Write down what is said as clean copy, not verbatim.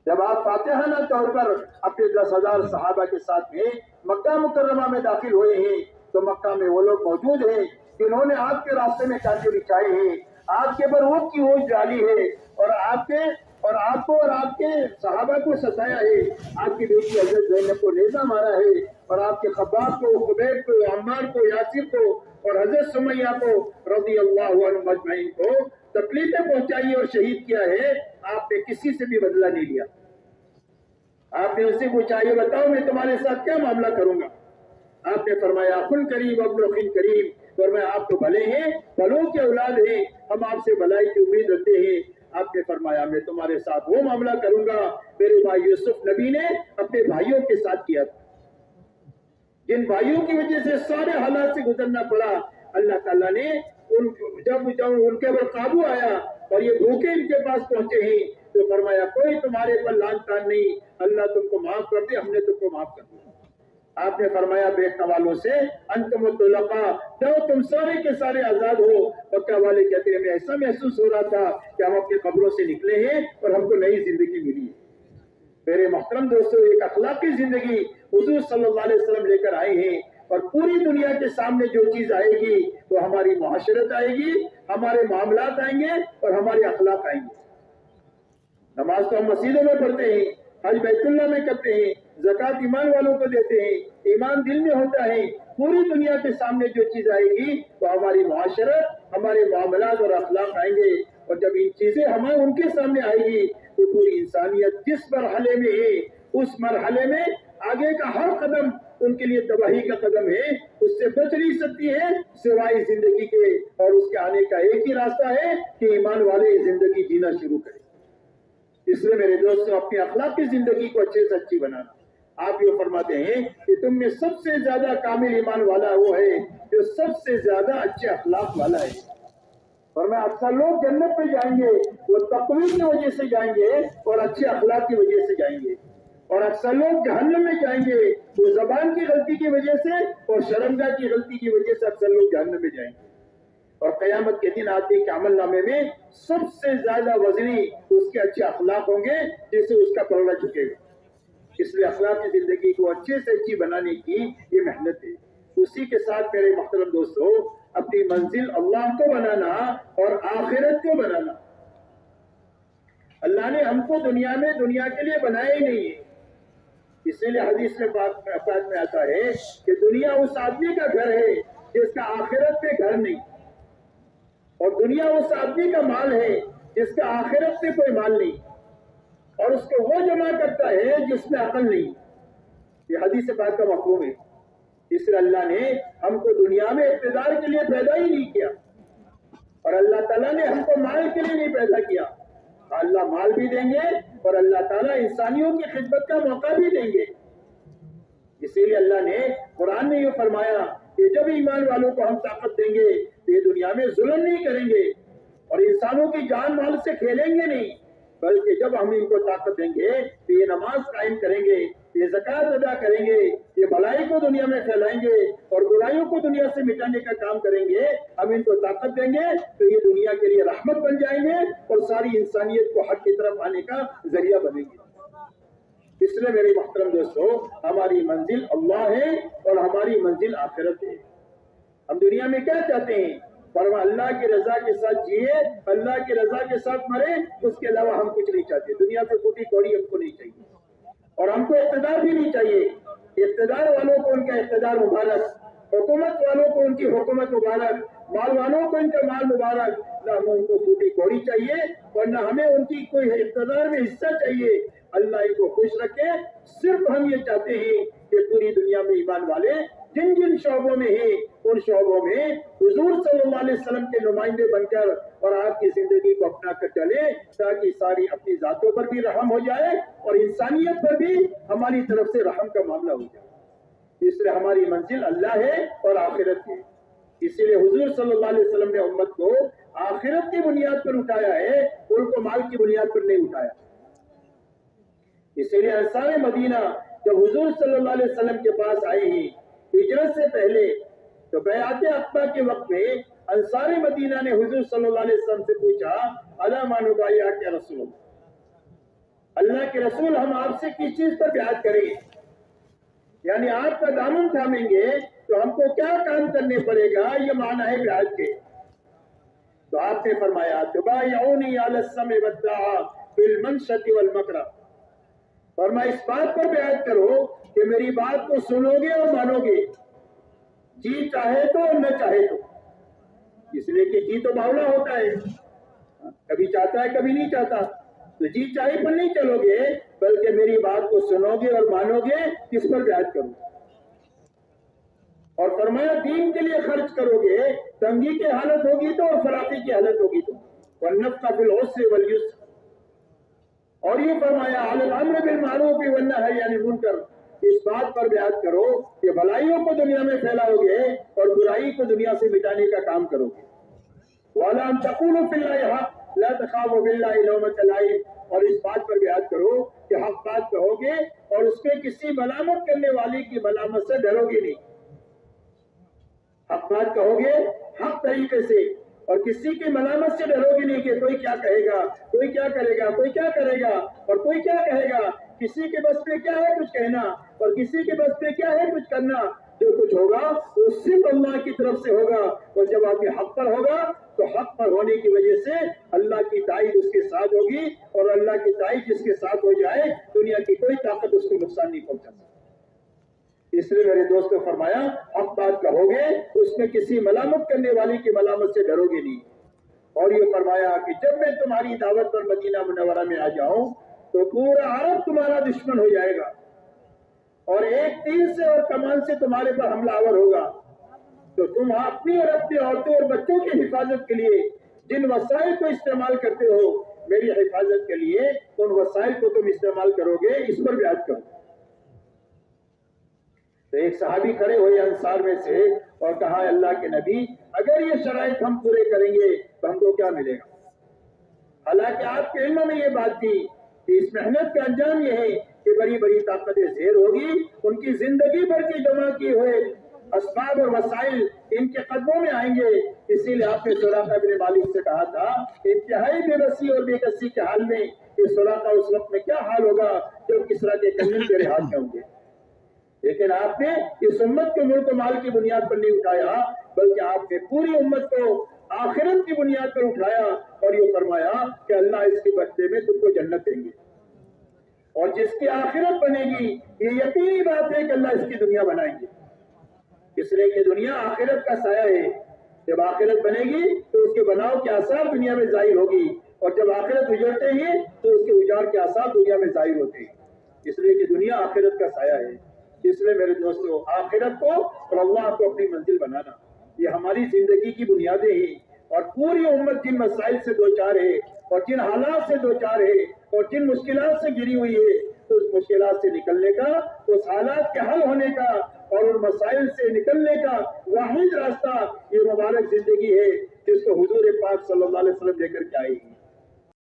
جب آپ فاتحانہ طور پر اپنے 10,000 صحابہ کے ساتھ میں مکہ مکرمہ میں داخل ہوئے ہیں تو مکہ میں وہ لوگ موجود ہیں جنہوں نے آپ کے راستے میں کانٹے بچھائے ہیں، آپ کے بروق کی ہوش ڈالی ہے اور آپ کو اور آپ کے صحابہ کو ستایا ہے، آپ کی بیٹی حضرت زینب کو نیزہ مارا ہے اور آپ کے خباب کو، خبیب کو، عمار کو، یاسر کو اور حضرت سمیہ کو رضی اللہ عنہم اجمعین کو تکلیفیں پہنچائی اور شہید کیا ہے۔ آپ نے کسی سے بھی بدلہ نہیں لیا۔ آپ نے اس سے پوچھا یہ بتاؤ میں تمہارے ساتھ کیا معاملہ کروں گا؟ آپ نے فرمایا خن کریم ابن خن کریم، فرمایا آپ تو بھلے ہیں، بھلوں کے اولاد ہیں، ہم آپ سے بھلائی کی امید رکھتے ہیں۔ آپ نے فرمایا میں تمہارے ساتھ وہ معاملہ کروں گا میرے بھائی یوسف نبی نے اپنے بھائیوں کے ساتھ کیا تھا، جن بھائیوں کی وجہ سے سارے حالات سے گزرنا پڑا۔ اللہ تعالیٰ نے جب ان کے اوپر قابو آیا اور یہ بھوکے ان کے پاس پہنچے ہیں تو فرمایا کوئی تمہارے پر لان تان نہیں، اللہ تم کو معاف کر دے، ہم نے تم کو معاف کر دیا۔ آپ نے فرمایا بیٹھنے والوں سے انتم الطلقاء، جاؤ تم سارے کے سارے آزاد ہو۔ مکہ والے کہتے ہیں ہمیں ایسا محسوس ہو رہا تھا کہ ہم اپنی قبروں سے نکلے ہیں اور ہم کو نئی زندگی ملی ہے۔ میرے محترم دوستو، ایک اخلاقی زندگی حضور صلی اللہ علیہ وسلم لے کر آئے ہیں اور پوری دنیا کے سامنے جو چیز آئے گی وہ ہماری معاشرت آئے گی، ہمارے معاملات آئیں گے اور ہمارے اخلاق آئیں گے۔ نماز تو ہم مسجدوں میں پڑھتے ہیں، حج بیت اللہ میں کرتے ہیں، زکوٰۃ ایمان والوں کو دیتے ہیں، ایمان دل میں ہوتا ہے۔ پوری دنیا کے سامنے جو چیز آئے گی وہ ہماری معاشرت، ہمارے معاملات اور اخلاق آئیں گے، اور جب ان چیزیں ان کے سامنے آئے گی تو پوری انسانیت جس مرحلے میں ہے اس مرحلے میں آگے کا ہر قدم ان کے لیے تباہی کا قدم ہے، اس سے بچ نہیں سکتی ہے سوائے زندگی کے، اور اس کے آنے کا ایک ہی راستہ ہے کہ ایمان والے زندگی جینا شروع کریں۔ اس لیے میرے دوستوں اپنی اخلاقی زندگی کو اچھے سے اچھی بنانا۔ آپ یہ فرماتے ہیں کہ تم میں سب سے زیادہ کامل ایمان والا وہ ہے جو سب سے زیادہ اچھے اخلاق والا ہے۔ فرمایا اکثر لوگ جنت پہ جائیں گے وہ تقوی کی وجہ سے جائیں گے اور اچھے اخلاق کی وجہ سے جائیں گے، اور اکثر لوگ جہنم میں جائیں گے وہ زبان کی غلطی کی وجہ سے اور شرمگاہ کی غلطی کی وجہ سے اکثر لوگ جہنم میں جائیں گے۔ اور قیامت کے دن آدمی کے عمل نامے میں سب سے زیادہ وزنی اس کے اچھے اخلاق ہوں گے جس سے اس کا پلڑا جھکے گا۔ اس لیے اخلاقی زندگی کو اچھے سے اچھی بنانے کی یہ محنت ہے۔ اسی کے ساتھ میرے محترم دوستو اپنی منزل اللہ کو بنانا اور آخرت کو بنانا۔ اللہ نے ہم کو دنیا کے لیے بنایا ہی نہیں ہے، اسی لیے حدیث میں بات میں آتا ہے کہ دنیا اس آدمی کا گھر ہے جس کا آخرت پہ گھر نہیں، اور دنیا اس آدمی کا مال ہے جس کا آخرت پہ کوئی مال نہیں، اور اس کو وہ جمع کرتا ہے جس میں عقل نہیں۔ یہ حدیث پاک کا مفہوم ہے۔ اس لیے اللہ نے ہم کو دنیا میں اقتدار کے لیے پیدا ہی نہیں کیا، اور اللہ تعالیٰ نے ہم کو مال کے لیے نہیں پیدا کیا۔ اللہ مال بھی دیں گے اور اللہ تعالیٰ انسانیوں کی خدمت کا موقع بھی دیں گے۔ اسی لیے اللہ نے قرآن میں یہ فرمایا کہ جب ایمان والوں کو ہم طاقت دیں گے تو یہ دنیا میں ظلم نہیں کریں گے اور انسانوں کی جان مال سے کھیلیں گے نہیں، بلکہ جب ہم ان کو طاقت دیں گے تو یہ نماز قائم کریں گے، یہ زکوٰۃ ادا کریں گے، یہ بھلائی کو دنیا میں پھیلائیں گے اور برائیوں کو دنیا سے مٹانے کا کام کریں گے۔ ہم ان کو طاقت دیں گے تو یہ دنیا کے لیے رحمت بن جائیں گے اور ساری انسانیت کو حق کی طرف آنے کا ذریعہ بنیں گے۔ اس لیے میرے محترم دوستو ہماری منزل اللہ ہے اور ہماری منزل آخرت ہے۔ ہم دنیا میں کیا چاہتے ہیں؟ فرما اللہ کی رضا کے ساتھ جیے، اللہ کی رضا کے ساتھ مرے، اس کے علاوہ ہم کچھ نہیں چاہتے۔ دنیا سے کوٹی کوڑی ہم کو نہیں چاہیے، اور ہم کو اقتدار بھی نہیں چاہیے۔ اقتدار والوں کو ان کا اقتدار مبارک، حکومت والوں کو ان کی حکومت مبارک، مال والوں کو ان کا مال مبارک۔ نہ ہمیں ان کو کوٹی کوڑی چاہیے اور نہ ہمیں ان کی کوئی اقتدار میں حصہ چاہیے۔ اللہ ان کو خوش رکھے۔ صرف ہم یہ چاہتے ہیں کہ پوری دنیا میں ایمان والے جن جن شعبوں میں ہیں ان شعبوں میں حضور صلی اللہ علیہ وسلم کے نمائندے بن کر اور آپ کی زندگی کو اپنا کر چلے، تاکہ ساری اپنی ذاتوں پر بھی رحم ہو جائے اور انسانیت پر بھی ہماری طرف سے رحم کا معاملہ ہو جائے۔ اس لیے ہماری منزل اللہ ہے اور آخرت ہے۔ اسی لیے حضور صلی اللہ علیہ وسلم نے امت کو آخرت کی بنیاد پر اٹھایا ہے، ان کو مال کی بنیاد پر نہیں اٹھایا۔ اسی لیے انصار مدینہ جب حضور صلی اللہ علیہ وسلم کے پاس آئے ہیں ہجرت سے پہلے، تو بیعت عقبہ کے وقت میں انصار مدینہ نے حضور صلی اللہ علیہ وسلم سے پوچھا الا ما نبایعک یا رسول اللہ، اللہ کے رسول ہم آپ سے کس چیز پر بیعت کریں؟ یعنی آپ کا دامن تھامیں گے تو ہم کو کیا کام کرنے پڑے گا، یہ معنی ہے بیعت کے۔ تو آپ نے فرمایا تبایعونی علی السمع والطاعہ فی المنشۃ والمکرہ، فرمایا اس بات پر بیعت کرو کہ میری بات کو سنو گے اور مانو گے، جی چاہے تو اور نہ چاہے تو۔ اس لیے کہ جی تو باولا ہوتا ہے، کبھی چاہتا ہے کبھی نہیں چاہتا، تو جی چاہے پر نہیں چلو گے بلکہ میری بات کو سنو گے اور مانو گے، کس پر بیعت کرو۔ اور فرمایا دین کے لیے خرچ کرو گے، تنگی کی حالت ہوگی تو اور فراخی کی حالت ہوگی تو، والنفق فی العسر والیسر۔ اور یہ فرمایا علی الامر بالمعروف والنہی عن المنکر، اس بات پر بیعت کرو کہ بھلائیوں کو دنیا میں پھیلاؤ گے اور برائی کو دنیا سے مٹانے کا کام کرو گے۔ وَلَا أَن تَقُولُوا فِي اللَّهِ حَقٌّ لَا تَخَافُوا بِاللَّهِ لَوْمَةَ لَائِمٍ، اور اس بات پر بیعت کرو کہ حق بات کہو گے اور اس پہ کسی ملامت کرنے والی کی ملامت سے ڈرو گے نہیں۔ حق بات کہو گے حق طریقے سے اور کسی کی ملامت سے ڈرو گے نہیں کہ کوئی کیا کہے گا، کوئی کیا کرے گا، کوئی کیا کرے گا اور کوئی کیا کہے گا۔ کسی کے بس پہ کیا ہے کچھ کہنا اور کسی کے بس پہ کیا ہے کچھ کرنا۔ جو کچھ ہوگا وہ صرف اللہ کی طرف سے ہوگا، اور جب آپ کے حق پر ہوگا تو حق پر ہونے کی وجہ سے اللہ کی تائید اس کے ساتھ ہوگی، اور اللہ کی تائید جس کے ساتھ ہو جائے دنیا کی کوئی طاقت اس کو نقصان نہیں پہنچا سکتی۔ اس لیے میرے دوست نے فرمایا حق بات کہو گے اس میں کسی ملامت کرنے والی کی ملامت سے ڈرو گے نہیں۔ اور یہ فرمایا کہ جب میں تمہاری دعوت پر مدینہ منورہ میں آ جاؤں تو پورا عرب تمہارا دشمن ہو جائے گا، اور ایک تیر سے اور کمان سے تمہارے پر حملہ آور ہوگا، تو تم اپنی اور اپنی عورتوں اور بچوں کی حفاظت کے لیے جن وسائل کو استعمال کرتے ہو میری حفاظت کے لیے ان وسائل کو تم استعمال کرو گے، اس پر بیعت کرو۔ تو ایک صحابی کھڑے ہوئے انصار میں سے اور کہا اللہ کے نبی اگر یہ شرائط ہم پورے کریں گے تو ہم کو کیا ملے گا؟ حالانکہ آپ کے علم میں یہ بات تھی کہ اس محنت کا انجام یہ ہے کہ بڑی بڑی طاقتیں زیر ہوگی، ان کی زندگی بھر کی جمع کی ہوئے اسباب اور وسائل ان کے قدموں میں آئیں گے۔ اسی لیے آپ نے سراقہ بن مالک سے کہا تھا کہ انتہائی بے بسی اور بے کسی کے حال میں کہ سراقہ اس وقت میں کیا حال ہوگا جب کسریٰ کے کنگن تیرے ہاتھ میں ہوں گے۔ لیکن آپ نے اس امت کو ملک و مال کی بنیاد پر نہیں اٹھایا بلکہ آپ نے پوری امت کو آخرت کی بنیاد پر اٹھایا، اور یہ فرمایا کہ اللہ اس کے بدلے میں تم کو جنت دیں گے، اور جس کی آخرت بنے گی یہ یقینی بات ہے کہ اللہ اس کی دنیا بنائیں گے، اس لیے کہ دنیا آخرت کا سایہ ہے۔ جب آخرت بنے گی تو اس کے بناؤ کے آثار دنیا میں ظاہر ہوگی، اور جب آخرت اجڑتے ہیں تو اس کے اجاڑ کے آثار دنیا میں ظاہر ہوتے ہیں، اس لیے کہ دنیا آخرت کا سایہ ہے۔ اس لیے میرے دوستو آخرت کو اور اللہ کو اپنی منزل بنانا یہ ہماری زندگی کی بنیادیں ہیں، اور پوری امت جن مسائل سے دوچار ہے اور جن حالات سے دوچار ہے اور جن مشکلات سے گھری ہوئی ہے اس مشکلات سے نکلنے کا، اس حالات کے حل ہونے کا اور ان مسائل سے نکلنے کا واحد راستہ یہ مبارک زندگی ہے جس کو حضور پاک صلی اللہ علیہ وسلم لے کر کے آئے گی۔